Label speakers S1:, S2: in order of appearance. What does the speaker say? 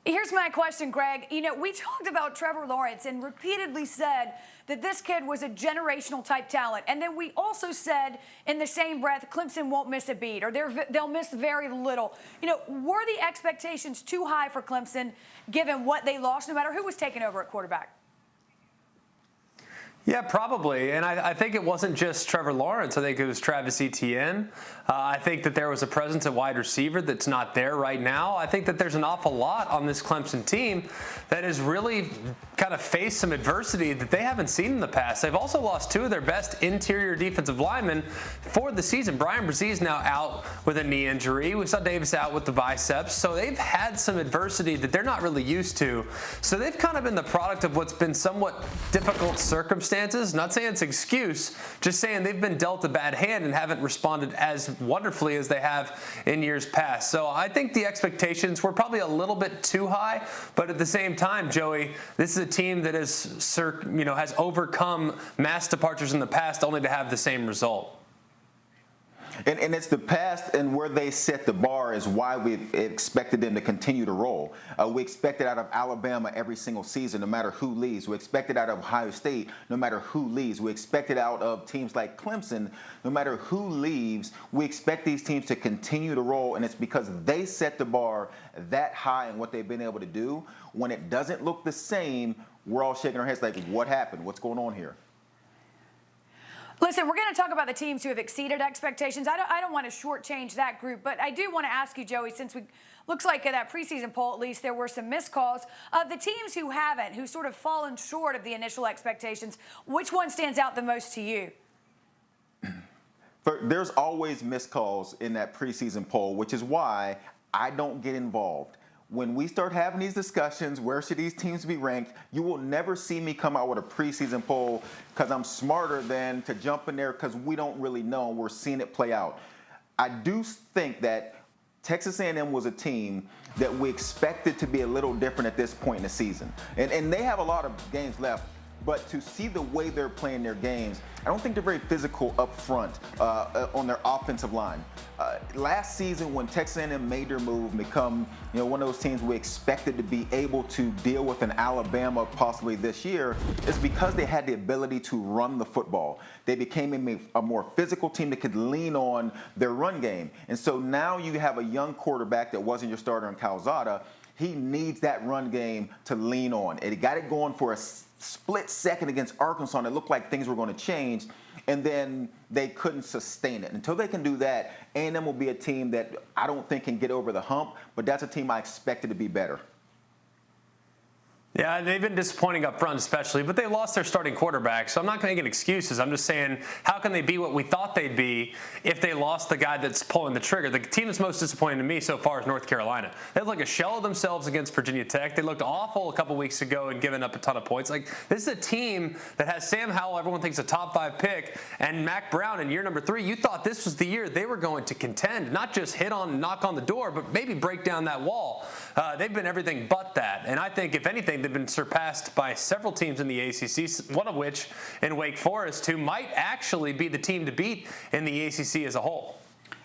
S1: Here's my question, Greg. You know, we talked about Trevor Lawrence and repeatedly said that this kid was a generational type talent. And then we also said in the same breath, Clemson won't miss a beat or they'll miss very little. You know, were the expectations too high for Clemson given what they lost, no matter who was taking over at quarterback?
S2: Yeah, probably. And I think it wasn't just Trevor Lawrence. I think it was Travis Etienne. I think that there was a presence at wide receiver that's not there right now. I think that there's an awful lot on this Clemson team that has really kind of faced some adversity that they haven't seen in the past. They've also lost two of their best interior defensive linemen for the season. Brian Brzee now out with a knee injury. We saw Davis out with the biceps. So they've had some adversity that they're not really used to. So they've kind of been the product of what's been somewhat difficult circumstances. Not saying it's an excuse, just saying they've been dealt a bad hand and haven't responded as wonderfully as they have in years past. So I think the expectations were probably a little bit too high, but at the same time, Joey, this is a team that has overcome mass departures in the past only to have the same result.
S3: And it's the past and where they set the bar is why we expected them to continue to roll. We expected out of Alabama every single season, no matter who leaves. We expected out of Ohio State, no matter who leaves. We expected out of teams like Clemson, no matter who leaves. We expect these teams to continue to roll, and it's because they set the bar that high in what they've been able to do. When it doesn't look the same, we're all shaking our heads like, what happened? What's going on here?
S1: Listen, we're going to talk about the teams who have exceeded expectations. I don't want to shortchange that group, but I do want to ask you, Joey, since looks like in that preseason poll, at least, there were some missed calls. Of the teams who haven't, who sort of fallen short of the initial expectations, which one stands out the most to you?
S3: There's always missed calls in that preseason poll, which is why I don't get involved. When we start having these discussions, where should these teams be ranked, you will never see me come out with a preseason poll because I'm smarter than to jump in there because we don't really know and we're seeing it play out. I do think that Texas A&M was a team that we expected to be a little different at this point in the season. And they have a lot of games left. But to see the way they're playing their games, I don't think they're very physical up front on their offensive line. Last season, when Texas A&M made their move and become one of those teams we expected to be able to deal with an Alabama possibly this year, it's because they had the ability to run the football. They became a more physical team that could lean on their run game. And so now you have a young quarterback that wasn't your starter in Calzada. He needs that run game to lean on. And he got it going for a split second against Arkansas, and it looked like things were going to change, and then they couldn't sustain it. Until they can do that, A&M will be a team that I don't think can get over the hump, but that's a team I expected to be better.
S2: Yeah, they've been disappointing up front especially, but they lost their starting quarterback, so I'm not going to make excuses. I'm just saying, how can they be what we thought they'd be if they lost the guy that's pulling the trigger? The team that's most disappointing to me so far is North Carolina. They look like a shell of themselves against Virginia Tech. They looked awful a couple weeks ago and giving up a ton of points. Like, this is a team that has Sam Howell, everyone thinks a top 5 pick, and Mac Brown in year number 3. You thought this was the year they were going to contend, not just hit on and knock on the door, but maybe break down that wall. They've been everything but that, and I think, if anything, they've been surpassed by several teams in the ACC, one of which in Wake Forest, who might actually be the team to beat in the ACC as a whole.